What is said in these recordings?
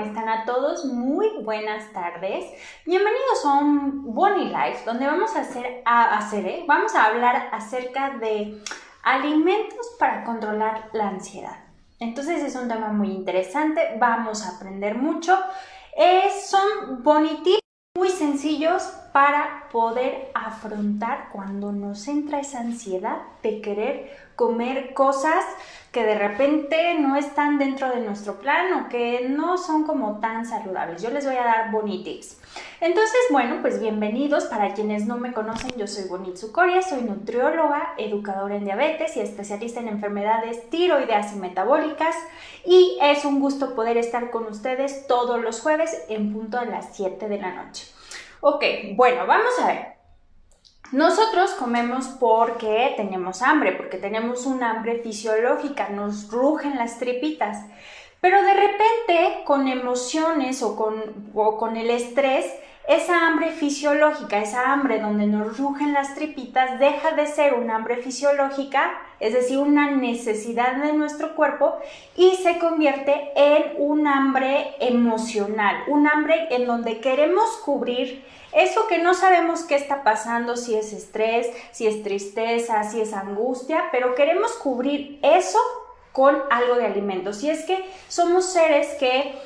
están a todos? Muy buenas tardes. Bienvenidos a un Bonnie Life, donde vamos a hablar acerca de alimentos para controlar la ansiedad. Entonces es un tema muy interesante, vamos a aprender mucho. Son Bonnie tips muy sencillos para poder afrontar cuando nos entra esa ansiedad de querer comer cosas que de repente no están dentro de nuestro plan o que no son como tan saludables. Yo les voy a dar Bonnie tips. Entonces, bueno, pues bienvenidos. Para quienes no me conocen, yo soy Bonnie Tsukoria, soy nutrióloga, educadora en diabetes y especialista en enfermedades tiroideas y metabólicas, y es un gusto poder estar con ustedes todos los jueves en punto a las 7 de la noche. Ok, bueno, vamos a ver. Nosotros comemos porque tenemos hambre, porque tenemos un hambre fisiológica, nos rugen las tripitas, pero de repente con emociones o con el estrés, esa hambre fisiológica, esa hambre donde nos rugen las tripitas, deja de ser un hambre fisiológica, es decir, una necesidad de nuestro cuerpo, y se convierte en un hambre emocional, un hambre en donde queremos cubrir eso que no sabemos qué está pasando, si es estrés, si es tristeza, si es angustia, pero queremos cubrir eso con algo de alimento. Si es que somos seres que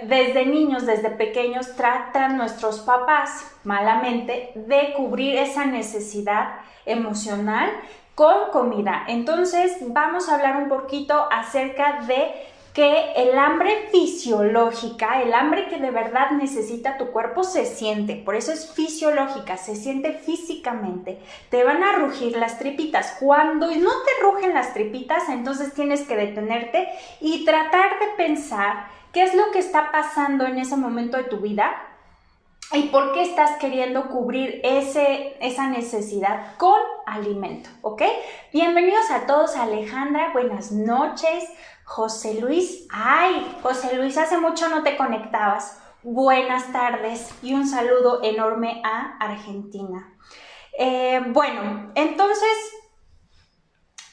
desde niños, desde pequeños, tratan nuestros papás malamente de cubrir esa necesidad emocional con comida. Entonces vamos a hablar un poquito acerca de que el hambre fisiológica, el hambre que de verdad necesita tu cuerpo, se siente, por eso es fisiológica, se siente físicamente. Te van a rugir las tripitas. Cuando no te rugen las tripitas, entonces tienes que detenerte y tratar de pensar qué es lo que está pasando en ese momento de tu vida y por qué estás queriendo cubrir esa necesidad con alimento, ¿ok? Bienvenidos a todos. Alejandra, buenas noches. José Luis, José Luis, hace mucho no te conectabas. Buenas tardes y un saludo enorme a Argentina. Bueno, entonces,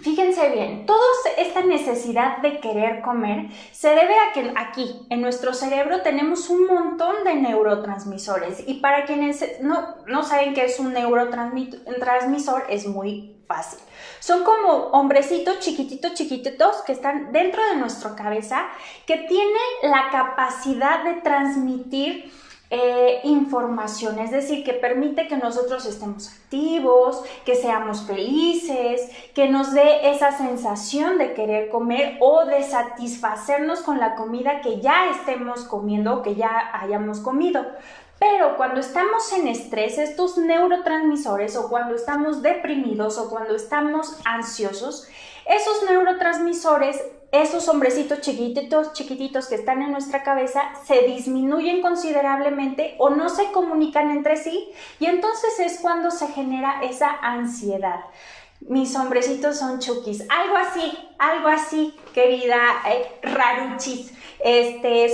fíjense bien, toda esta necesidad de querer comer se debe a que aquí, en nuestro cerebro, tenemos un montón de neurotransmisores. Y para quienes no saben qué es un neurotransmisor, es muy fácil. Son como hombrecitos chiquititos que están dentro de nuestra cabeza, que tienen la capacidad de transmitir información, es decir, que permite que nosotros estemos activos, que seamos felices, que nos dé esa sensación de querer comer o de satisfacernos con la comida que ya estemos comiendo o que ya hayamos comido. Pero cuando estamos en estrés, estos neurotransmisores, o cuando estamos deprimidos o cuando estamos ansiosos, esos neurotransmisores, esos hombrecitos chiquititos que están en nuestra cabeza, se disminuyen considerablemente o no se comunican entre sí, y entonces es cuando se genera esa ansiedad. Mis hombrecitos son chukis, algo así, querida Raruchis.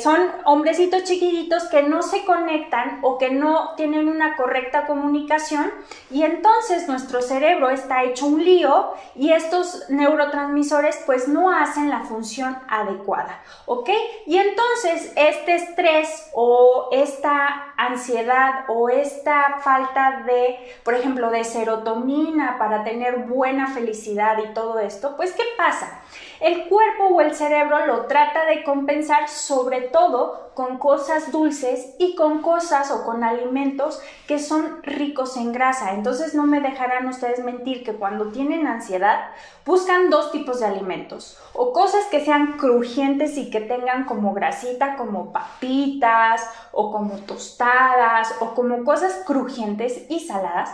Son hombrecitos chiquititos que no se conectan o que no tienen una correcta comunicación, y entonces nuestro cerebro está hecho un lío y estos neurotransmisores pues no hacen la función adecuada, ¿ok? Y entonces este estrés o esta ansiedad o esta falta de, por ejemplo, de serotonina para tener buena felicidad y todo esto, pues ¿qué pasa? El cuerpo o el cerebro lo trata de compensar, sobre todo con cosas dulces y con cosas o con alimentos que son ricos en grasa. Entonces no me dejarán ustedes mentir que cuando tienen ansiedad buscan dos tipos de alimentos, o cosas que sean crujientes y que tengan como grasita, como papitas o como tostadas o como cosas crujientes y saladas,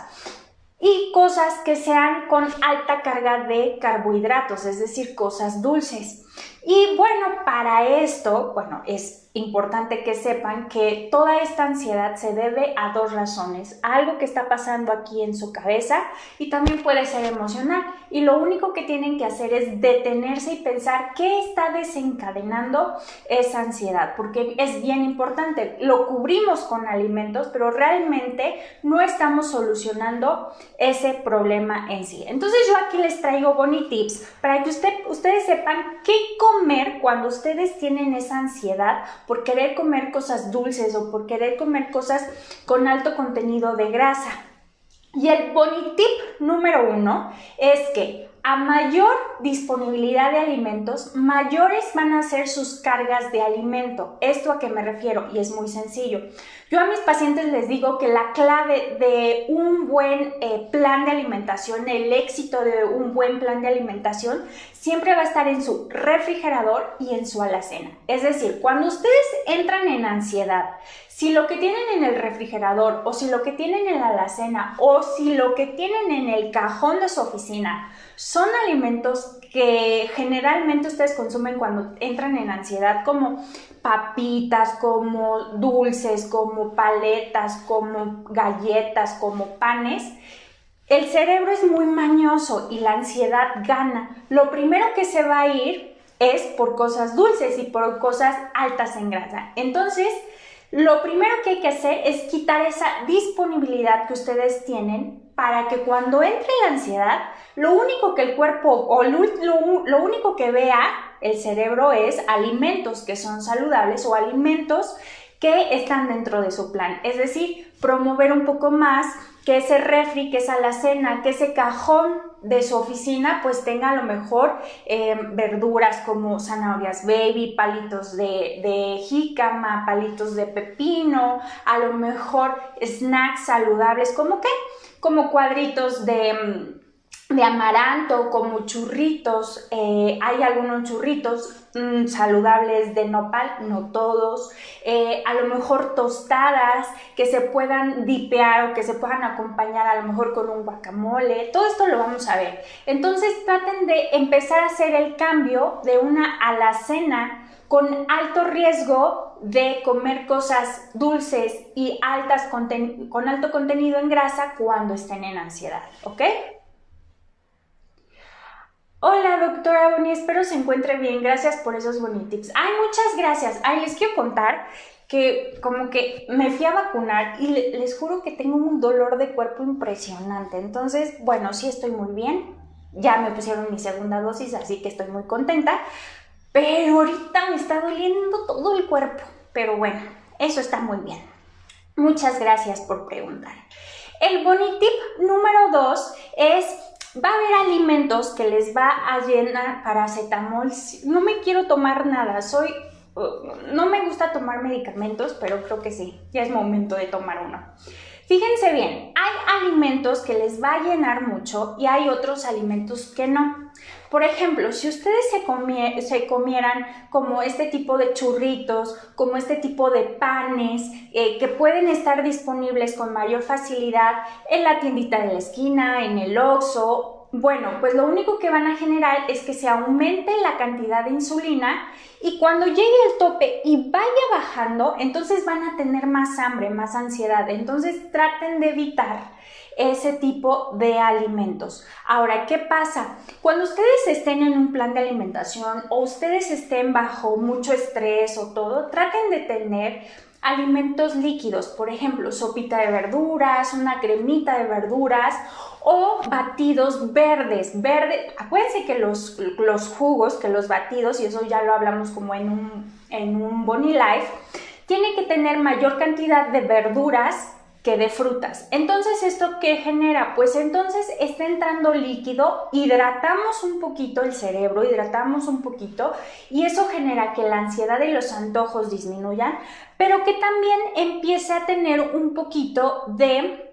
y cosas que sean con alta carga de carbohidratos, es decir, cosas dulces. Y bueno, para esto, es importante que sepan que toda esta ansiedad se debe a dos razones: algo que está pasando aquí en su cabeza, y también puede ser emocional, y lo único que tienen que hacer es detenerse y pensar qué está desencadenando esa ansiedad, porque es bien importante. Lo cubrimos con alimentos, pero realmente no estamos solucionando ese problema en sí. Entonces yo aquí les traigo Bonnie Tips para que ustedes sepan qué comer cuando ustedes tienen esa ansiedad por querer comer cosas dulces o por querer comer cosas con alto contenido de grasa. Y el bonitip número 1 es que a mayor disponibilidad de alimentos, mayores van a ser sus cargas de alimento. ¿Esto a qué me refiero? Y es muy sencillo. Yo a mis pacientes les digo que la clave de un buen plan de alimentación, el éxito de un buen plan de alimentación, siempre va a estar en su refrigerador y en su alacena. Es decir, cuando ustedes entran en ansiedad, si lo que tienen en el refrigerador o si lo que tienen en la alacena o si lo que tienen en el cajón de su oficina son alimentos que generalmente ustedes consumen cuando entran en ansiedad, como papitas, como dulces, como paletas, como galletas, como panes, el cerebro es muy mañoso y la ansiedad gana. Lo primero que se va a ir es por cosas dulces y por cosas altas en grasa. Entonces, lo primero que hay que hacer es quitar esa disponibilidad que ustedes tienen para que cuando entre la ansiedad, lo único que el cuerpo o lo único que vea el cerebro es alimentos que son saludables o alimentos que están dentro de su plan. Es decir, promover un poco más que ese refri, que esa alacena, que ese cajón de su oficina pues tenga a lo mejor verduras como zanahorias baby, palitos de jícama, palitos de pepino, a lo mejor snacks saludables, ¿como qué? Como cuadritos de amaranto, como churritos, hay algunos churritos saludables de nopal, no todos, a lo mejor tostadas que se puedan dipear o que se puedan acompañar a lo mejor con un guacamole, todo esto lo vamos a ver. Entonces traten de empezar a hacer el cambio de una alacena con alto riesgo de comer cosas dulces y con alto contenido en grasa cuando estén en ansiedad, ¿ok? Hola, doctora Bonnie, espero se encuentre bien. Gracias por esos bonitips. Ay, muchas gracias. Ay, les quiero contar que como que me fui a vacunar y les juro que tengo un dolor de cuerpo impresionante. Entonces, bueno, sí estoy muy bien. Ya me pusieron mi segunda dosis, así que estoy muy contenta. Pero ahorita me está doliendo todo el cuerpo. Pero bueno, eso está muy bien. Muchas gracias por preguntar. El bonitip número 2 es: va a haber alimentos que les va a llenar paracetamol. No me quiero tomar nada, no me gusta tomar medicamentos, pero creo que sí, ya es momento de tomar uno. Fíjense bien, hay alimentos que les va a llenar mucho y hay otros alimentos que no. Por ejemplo, si ustedes se comieran como este tipo de churritos, como este tipo de panes que pueden estar disponibles con mayor facilidad en la tiendita de la esquina, en el Oxxo, bueno, pues lo único que van a generar es que se aumente la cantidad de insulina y cuando llegue el tope y vaya bajando, entonces van a tener más hambre, más ansiedad. Entonces traten de evitar ese tipo de alimentos. Ahora, ¿qué pasa? Cuando ustedes estén en un plan de alimentación o ustedes estén bajo mucho estrés o todo, traten de tener alimentos líquidos, por ejemplo, sopita de verduras, una cremita de verduras o batidos verdes. Acuérdense que los jugos, que los batidos, y eso ya lo hablamos como en un Bonnie Life, tiene que tener mayor cantidad de verduras que de frutas. Entonces, ¿esto qué genera? Pues entonces está entrando líquido, hidratamos un poquito el cerebro, hidratamos un poquito y eso genera que la ansiedad y los antojos disminuyan, pero que también empiece a tener un poquito de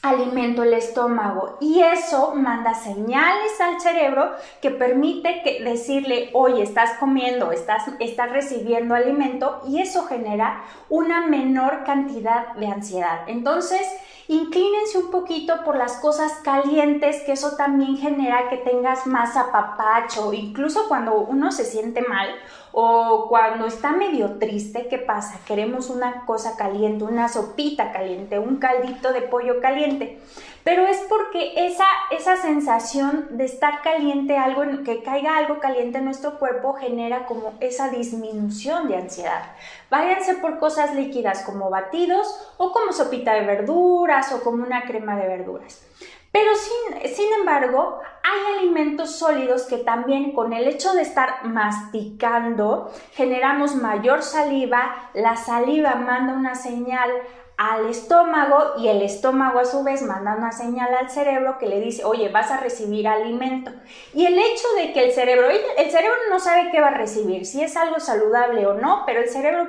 alimento el estómago y eso manda señales al cerebro que permite decirle, oye, estás comiendo, estás recibiendo alimento y eso genera una menor cantidad de ansiedad. Entonces, inclínense un poquito por las cosas calientes, que eso también genera que tengas más apapacho. Incluso cuando uno se siente mal o cuando está medio triste, ¿qué pasa? Queremos una cosa caliente, una sopita caliente, un caldito de pollo caliente. Pero es porque esa sensación de estar caliente, que caiga algo caliente en nuestro cuerpo, genera como esa disminución de ansiedad. Váyanse por cosas líquidas como batidos o como sopita de verduras o como una crema de verduras. Pero sin embargo, hay alimentos sólidos que también con el hecho de estar masticando generamos mayor saliva, la saliva manda una señal al estómago y el estómago a su vez manda una señal al cerebro que le dice, oye, vas a recibir alimento. Y el hecho de que el cerebro no sabe qué va a recibir, si es algo saludable o no, pero el cerebro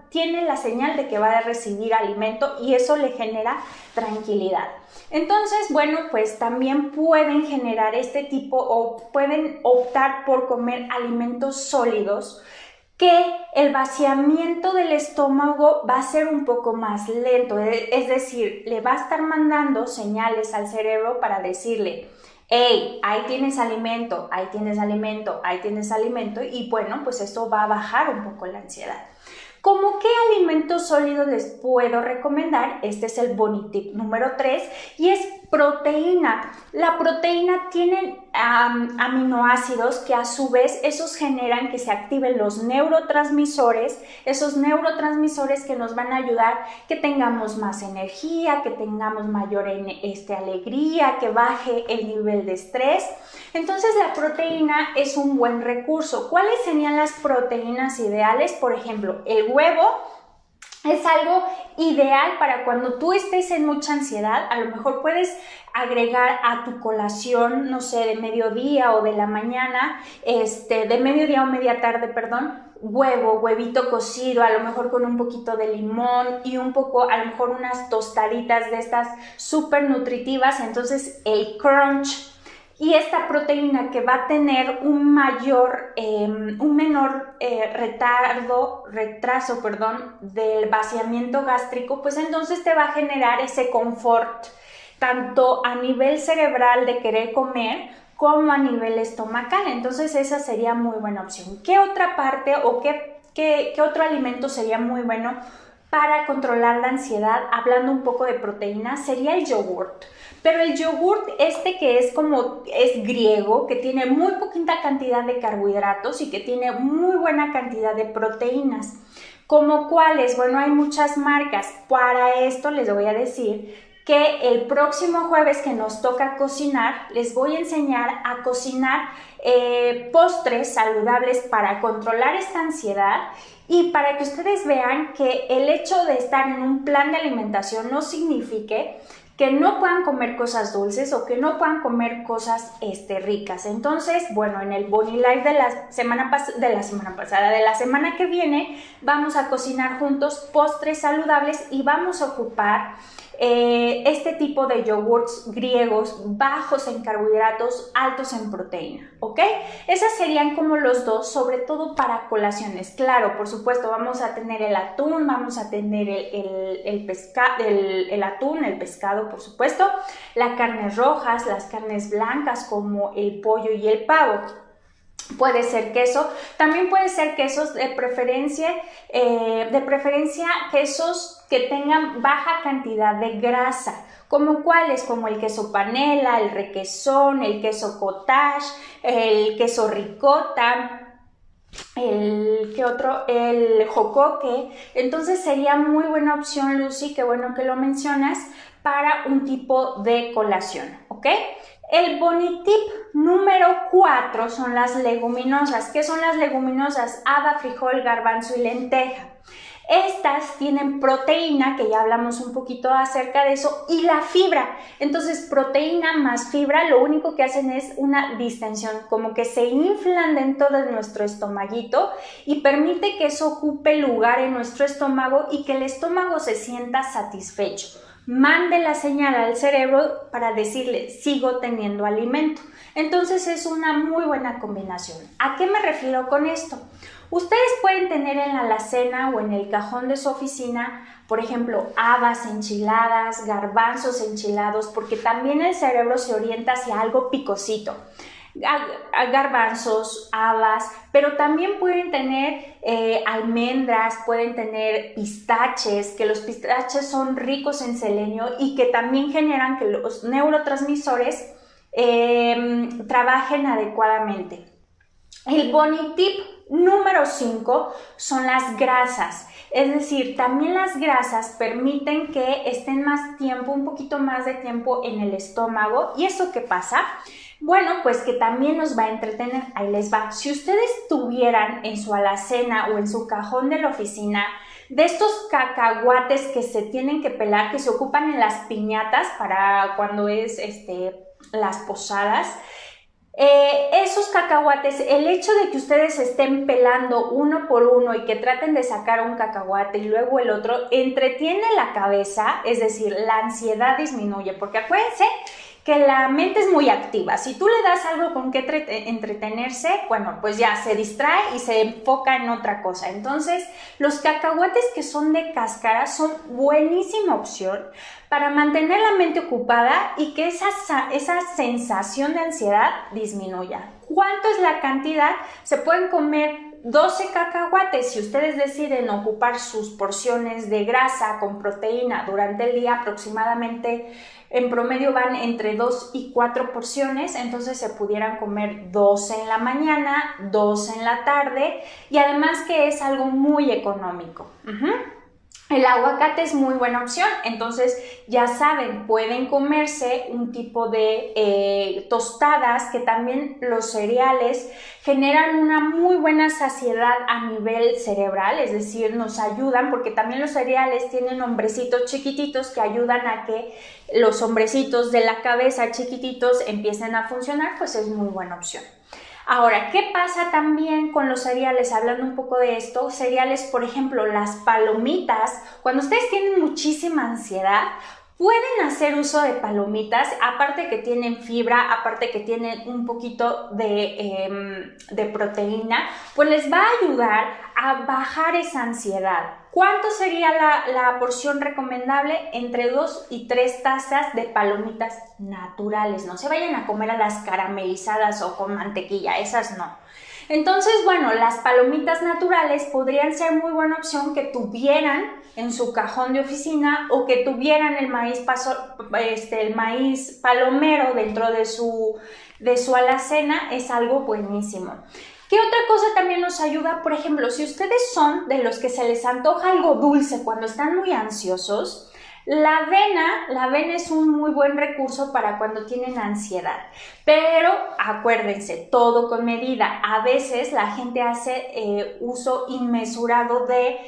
tiene la señal de que va a recibir alimento y eso le genera tranquilidad. Entonces, bueno, pues también pueden generar este tipo o pueden optar por comer alimentos sólidos que el vaciamiento del estómago va a ser un poco más lento, es decir, le va a estar mandando señales al cerebro para decirle, hey, ahí tienes alimento, ahí tienes alimento, ahí tienes alimento y bueno, pues esto va a bajar un poco la ansiedad. ¿Cómo qué alimentos sólidos les puedo recomendar? Este es el Bonitip número 3 y es proteína. La proteína tiene aminoácidos que a su vez esos generan que se activen los neurotransmisores, esos neurotransmisores que nos van a ayudar que tengamos más energía, que tengamos mayor alegría, que baje el nivel de estrés. Entonces la proteína es un buen recurso. ¿Cuáles serían las proteínas ideales? Por ejemplo, el huevo es algo ideal para cuando tú estés en mucha ansiedad. A lo mejor puedes agregar a tu colación, no sé, de mediodía o de la mañana, de mediodía o media tarde, perdón, huevito cocido, a lo mejor con un poquito de limón y un poco, a lo mejor unas tostaditas de estas súper nutritivas. Entonces el crunch y esta proteína que va a tener un menor retraso del vaciamiento gástrico, pues entonces te va a generar ese confort, tanto a nivel cerebral de querer comer, como a nivel estomacal. Entonces esa sería muy buena opción. ¿Qué otra parte o qué otro alimento sería muy bueno para controlar la ansiedad? Hablando un poco de proteína, sería el yogurt. Pero el yogurt que es griego, que tiene muy poquita cantidad de carbohidratos y que tiene muy buena cantidad de proteínas. ¿Como cuáles? Bueno, hay muchas marcas. Para esto les voy a decir que el próximo jueves que nos toca cocinar, les voy a enseñar a cocinar postres saludables para controlar esta ansiedad y para que ustedes vean que el hecho de estar en un plan de alimentación no signifique que no puedan comer cosas dulces o que no puedan comer cosas ricas. Entonces, bueno, en el Boni Live de la semana que viene, vamos a cocinar juntos postres saludables y vamos a ocupar este tipo de yogurts griegos bajos en carbohidratos, altos en proteína, ¿ok? Esas serían como los dos, sobre todo para colaciones. Claro, por supuesto, vamos a tener el atún, vamos a tener el atún, el pescado, por supuesto, las carnes rojas, las carnes blancas como el pollo y el pavo. Puede ser queso, también puede ser quesos de preferencia quesos que tengan baja cantidad de grasa, como cuáles, como el queso panela, el requesón, el queso cottage, el queso ricota, el jocoque. Entonces sería muy buena opción, Lucy, qué bueno que lo mencionas, para un tipo de colación, ¿ok? El Bonitip número 4 son las leguminosas. ¿Qué son las leguminosas? Haba, frijol, garbanzo y lenteja. Estas tienen proteína, que ya hablamos un poquito acerca de eso, y la fibra. Entonces, proteína más fibra, lo único que hacen es una distensión, como que se inflan dentro de nuestro estomaguito y permite que eso ocupe lugar en nuestro estómago y que el estómago se sienta satisfecho. Mande la señal al cerebro para decirle, sigo teniendo alimento. Entonces es una muy buena combinación. ¿A qué me refiero con esto? Ustedes pueden tener en la alacena o en el cajón de su oficina, por ejemplo, habas enchiladas, garbanzos enchilados, porque también el cerebro se orienta hacia algo picosito. Garbanzos, habas, pero también pueden tener almendras, pueden tener pistaches, que los pistaches son ricos en selenio y que también generan que los neurotransmisores trabajen adecuadamente. El Bonitip número 5 son las grasas. Es decir, también las grasas permiten que estén más tiempo, un poquito más de tiempo en el estómago. ¿Y eso qué pasa? Bueno, pues que también nos va a entretener. Ahí les va. Si ustedes tuvieran en su alacena o en su cajón de la oficina de estos cacahuates que se tienen que pelar, que se ocupan en las piñatas para cuando es las posadas, esos cacahuates, el hecho de que ustedes estén pelando uno por uno y que traten de sacar un cacahuate y luego el otro, entretiene la cabeza, es decir, la ansiedad disminuye, porque acuérdense que la mente es muy activa. Si tú le das algo con que entretenerse, bueno, pues ya se distrae y se enfoca en otra cosa. Entonces, los cacahuates que son de cáscara son buenísima opción para mantener la mente ocupada y que esa sensación de ansiedad disminuya. ¿Cuánto es la cantidad? Se pueden comer 12 cacahuates. Si ustedes deciden ocupar sus porciones de grasa con proteína durante el día, aproximadamente en promedio van entre 2 y 4 porciones, entonces se pudieran comer 12 en la mañana, 12 en la tarde y además que es algo muy económico. El aguacate es muy buena opción, entonces ya saben, pueden comerse un tipo de tostadas, que también los cereales generan una muy buena saciedad a nivel cerebral, es decir, nos ayudan porque también los cereales tienen hombrecitos chiquititos que ayudan a que los hombrecitos de la cabeza chiquititos empiecen a funcionar, pues es muy buena opción. Ahora, ¿qué pasa también con los cereales? Hablando un poco de esto, cereales, por ejemplo, las palomitas, cuando ustedes tienen muchísima ansiedad, pueden hacer uso de palomitas, aparte que tienen fibra, aparte que tienen un poquito de proteína, pues les va a ayudar a bajar esa ansiedad. ¿Cuánto sería la porción recomendable? Entre 2 y 3 tazas de palomitas naturales. No se vayan a comer a las caramelizadas o con mantequilla, esas no. Entonces, bueno, las palomitas naturales podrían ser muy buena opción que tuvieran en su cajón de oficina o que tuvieran el maíz palomero dentro de su alacena, es algo buenísimo. ¿Qué otra cosa también nos ayuda? Por ejemplo, si ustedes son de los que se les antoja algo dulce cuando están muy ansiosos, la avena es un muy buen recurso para cuando tienen ansiedad, pero acuérdense, todo con medida. A veces la gente hace uso inmesurado de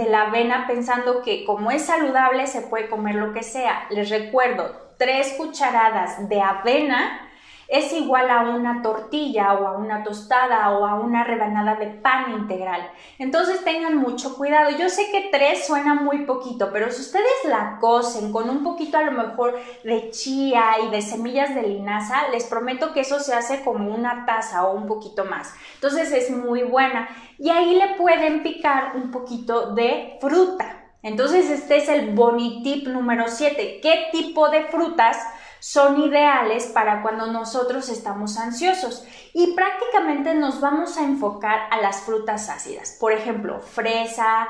la avena pensando que como es saludable se puede comer lo que sea. Les recuerdo, 3 cucharadas de avena es igual a una tortilla o a una tostada o a una rebanada de pan integral. Entonces tengan mucho cuidado. Yo sé que 3 suena muy poquito, pero si ustedes la cocen con un poquito a lo mejor de chía y de semillas de linaza, les prometo que eso se hace como una taza o un poquito más. Entonces es muy buena. Y ahí le pueden picar un poquito de fruta. Entonces este es el bonitip número 7. ¿Qué tipo de frutas son ideales para cuando nosotros estamos ansiosos? Y prácticamente nos vamos a enfocar a las frutas ácidas. Por ejemplo, fresa,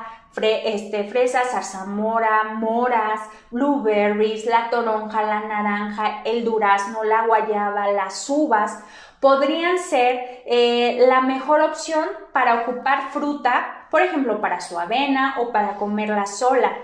zarzamora, moras, blueberries, la toronja, la naranja, el durazno, la guayaba, las uvas. Podrían ser la mejor opción para ocupar fruta, por ejemplo, para su avena o para comerla sola.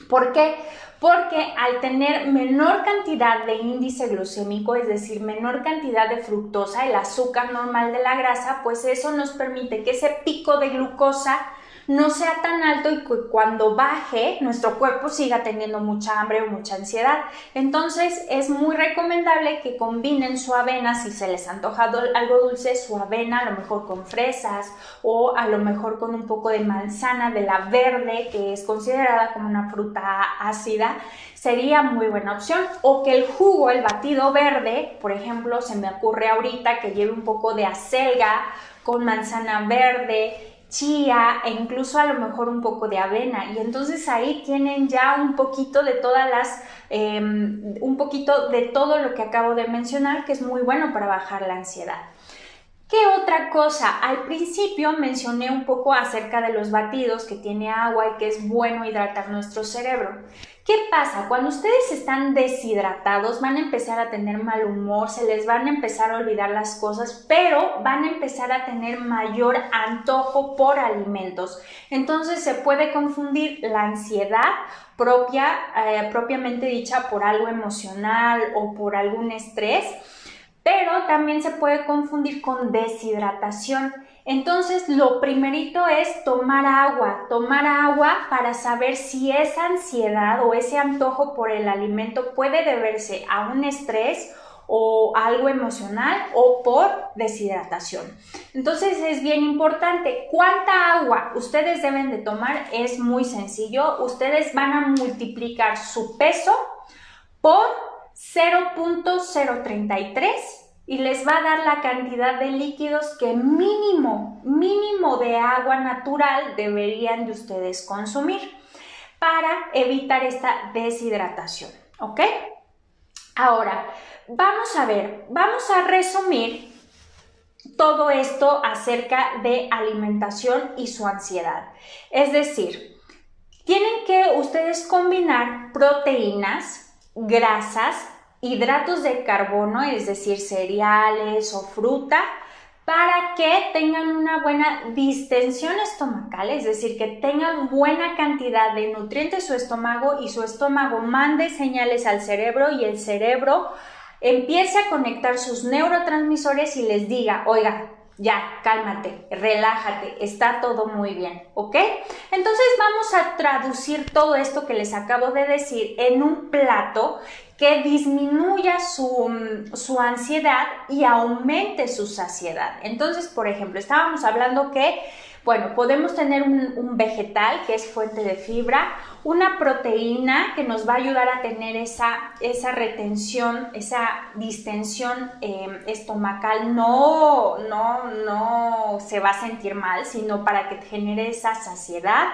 ¿Por qué? Porque al tener menor cantidad de índice glucémico, es decir, menor cantidad de fructosa, el azúcar normal de la grasa, pues eso nos permite que ese pico de glucosa no sea tan alto y que cuando baje nuestro cuerpo siga teniendo mucha hambre o mucha ansiedad. Entonces es muy recomendable que combinen su avena, si se les antoja algo dulce, su avena a lo mejor con fresas o a lo mejor con un poco de manzana de la verde, que es considerada como una fruta ácida, sería muy buena opción. O que el jugo, el batido verde, por ejemplo, se me ocurre ahorita que lleve un poco de acelga con manzana verde, chía e incluso a lo mejor un poco de avena, y entonces ahí tienen ya un poquito de un poquito de todo lo que acabo de mencionar, que es muy bueno para bajar la ansiedad. ¿Qué otra cosa? Al principio mencioné un poco acerca de los batidos, que tiene agua y que es bueno hidratar nuestro cerebro. ¿Qué pasa? Cuando ustedes están deshidratados van a empezar a tener mal humor, se les van a empezar a olvidar las cosas, pero van a empezar a tener mayor antojo por alimentos. Entonces se puede confundir la ansiedad propiamente dicha por algo emocional o por algún estrés, pero también se puede confundir con deshidratación. Entonces, lo primerito es tomar agua para saber si esa ansiedad o ese antojo por el alimento puede deberse a un estrés o algo emocional o por deshidratación. Entonces, es bien importante. ¿Cuánta agua ustedes deben de tomar? Es muy sencillo. Ustedes van a multiplicar su peso por 0.033 y les va a dar la cantidad de líquidos que mínimo de agua natural deberían de ustedes consumir para evitar esta deshidratación, ¿ok? Ahora, vamos a resumir todo esto acerca de alimentación y su ansiedad. Es decir, tienen que ustedes combinar proteínas, grasas, hidratos de carbono, es decir, cereales o fruta, para que tengan una buena distensión estomacal, es decir, que tengan buena cantidad de nutrientes su estómago y su estómago mande señales al cerebro y el cerebro empiece a conectar sus neurotransmisores y les diga, oiga, ya, cálmate, relájate, está todo muy bien, ¿ok? Entonces vamos a traducir todo esto que les acabo de decir en un plato que disminuya su ansiedad y aumente su saciedad. Entonces, por ejemplo, estábamos hablando que, bueno, podemos tener un vegetal que es fuente de fibra, una proteína que nos va a ayudar a tener esa retención, esa distensión estomacal, no se va a sentir mal, sino para que genere esa saciedad.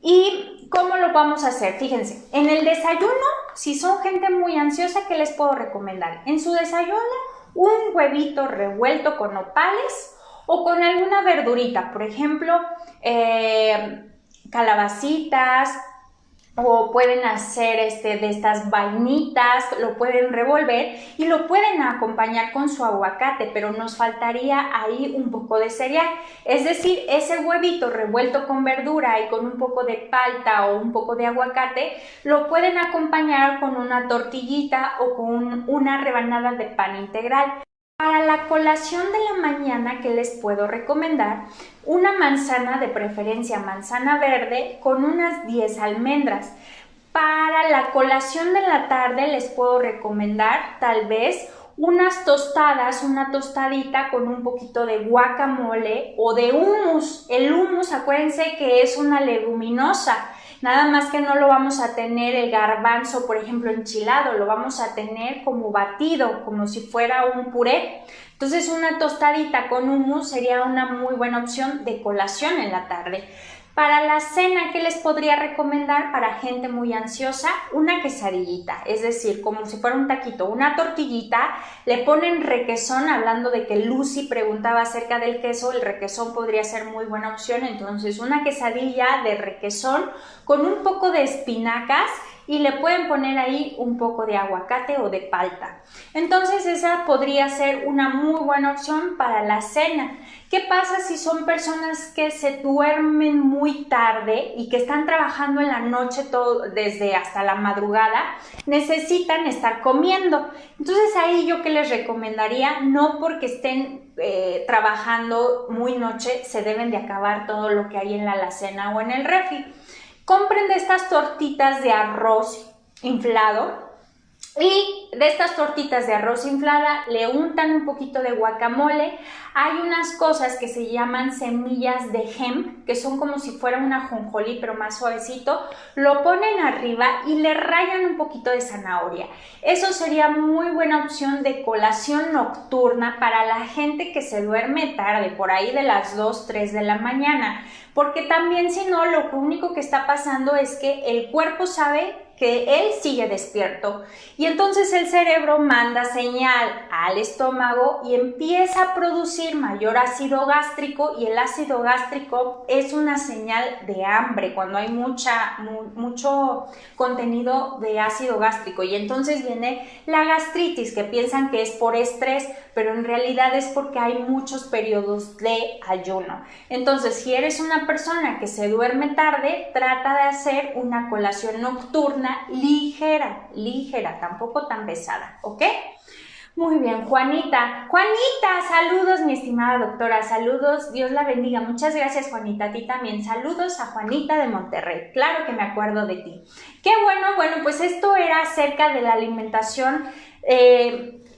¿Y cómo lo vamos a hacer? Fíjense, en el desayuno, si son gente muy ansiosa, ¿qué les puedo recomendar? En su desayuno, un huevito revuelto con nopales o con alguna verdurita, por ejemplo, calabacitas, o pueden hacer de estas vainitas, lo pueden revolver y lo pueden acompañar con su aguacate, pero nos faltaría ahí un poco de cereal, es decir, ese huevito revuelto con verdura y con un poco de palta o un poco de aguacate, lo pueden acompañar con una tortillita o con una rebanada de pan integral. Para la colación de la mañana, ¿qué les puedo recomendar? Una manzana, de preferencia manzana verde, con unas 10 almendras. Para la colación de la tarde les puedo recomendar tal vez unas tostadas, una tostadita con un poquito de guacamole o de hummus. El hummus, acuérdense que es una leguminosa. Nada más que no lo vamos a tener el garbanzo, por ejemplo, enchilado, lo vamos a tener como batido, como si fuera un puré. Entonces, una tostadita con hummus sería una muy buena opción de colación en la tarde. Para la cena, ¿qué les podría recomendar para gente muy ansiosa? Una quesadillita, es decir, como si fuera un taquito, una tortillita, le ponen requesón, hablando de que Lucy preguntaba acerca del queso, el requesón podría ser muy buena opción, entonces una quesadilla de requesón con un poco de espinacas y le pueden poner ahí un poco de aguacate o de palta. Entonces esa podría ser una muy buena opción para la cena. ¿Qué pasa si son personas que se duermen muy tarde y que están trabajando en la noche todo, desde hasta la madrugada? Necesitan estar comiendo. Entonces ahí yo que les recomendaría, no porque estén trabajando muy noche se deben de acabar todo lo que hay en la alacena o en el refri. Compren de estas tortitas de arroz inflado y de estas tortitas de arroz inflada le untan un poquito de guacamole. Hay unas cosas que se llaman semillas de hemp, que son como si fuera un ajonjolí pero más suavecito. Lo ponen arriba y le rayan un poquito de zanahoria. Eso sería muy buena opción de colación nocturna para la gente que se duerme tarde, por ahí de las 2, 3 de la mañana. porque también si no, lo único que está pasando es que el cuerpo sabe que él sigue despierto y entonces el cerebro manda señal al estómago y empieza a producir mayor ácido gástrico, y el ácido gástrico es una señal de hambre cuando hay mucho contenido de ácido gástrico, y entonces viene la gastritis, que piensan que es por estrés, pero en realidad es porque hay muchos periodos de ayuno. Entonces, si eres una persona que se duerme tarde, trata de hacer una colación nocturna ligera, tampoco tan pesada, ¿ok? Muy bien, Juanita, saludos, mi estimada doctora, saludos, Dios la bendiga, muchas gracias, Juanita, a ti también, saludos a Juanita de Monterrey, claro que me acuerdo de ti. Qué bueno, pues esto era acerca de la alimentación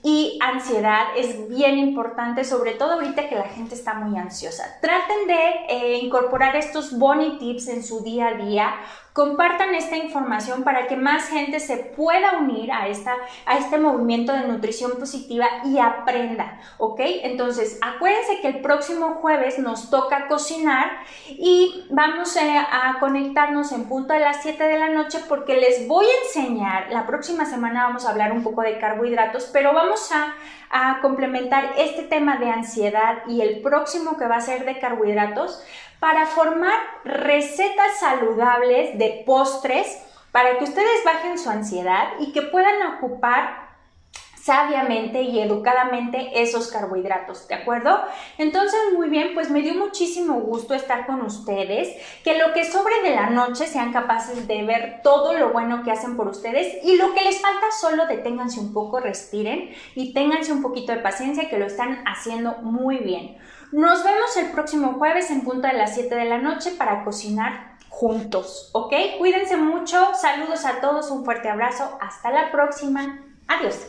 y ansiedad. Es bien importante, sobre todo ahorita que la gente está muy ansiosa. Traten de incorporar estos Bonnie Tips en su día a día. Compartan esta información para que más gente se pueda unir a este movimiento de nutrición positiva y aprenda, ¿ok? Entonces, acuérdense que el próximo jueves nos toca cocinar y vamos a conectarnos en punto de las 7 de la noche, porque les voy a enseñar, la próxima semana vamos a hablar un poco de carbohidratos, pero vamos a complementar este tema de ansiedad y el próximo que va a ser de carbohidratos, para formar recetas saludables de postres para que ustedes bajen su ansiedad y que puedan ocupar sabiamente y educadamente esos carbohidratos, ¿de acuerdo? Entonces, muy bien, pues me dio muchísimo gusto estar con ustedes, que lo que sobre de la noche sean capaces de ver todo lo bueno que hacen por ustedes, y lo que les falta solo deténganse un poco, respiren y ténganse un poquito de paciencia, que lo están haciendo muy bien. Nos vemos el próximo jueves en punto de las 7 de la noche para cocinar juntos, ¿ok? Cuídense mucho, saludos a todos, un fuerte abrazo, hasta la próxima, adiós.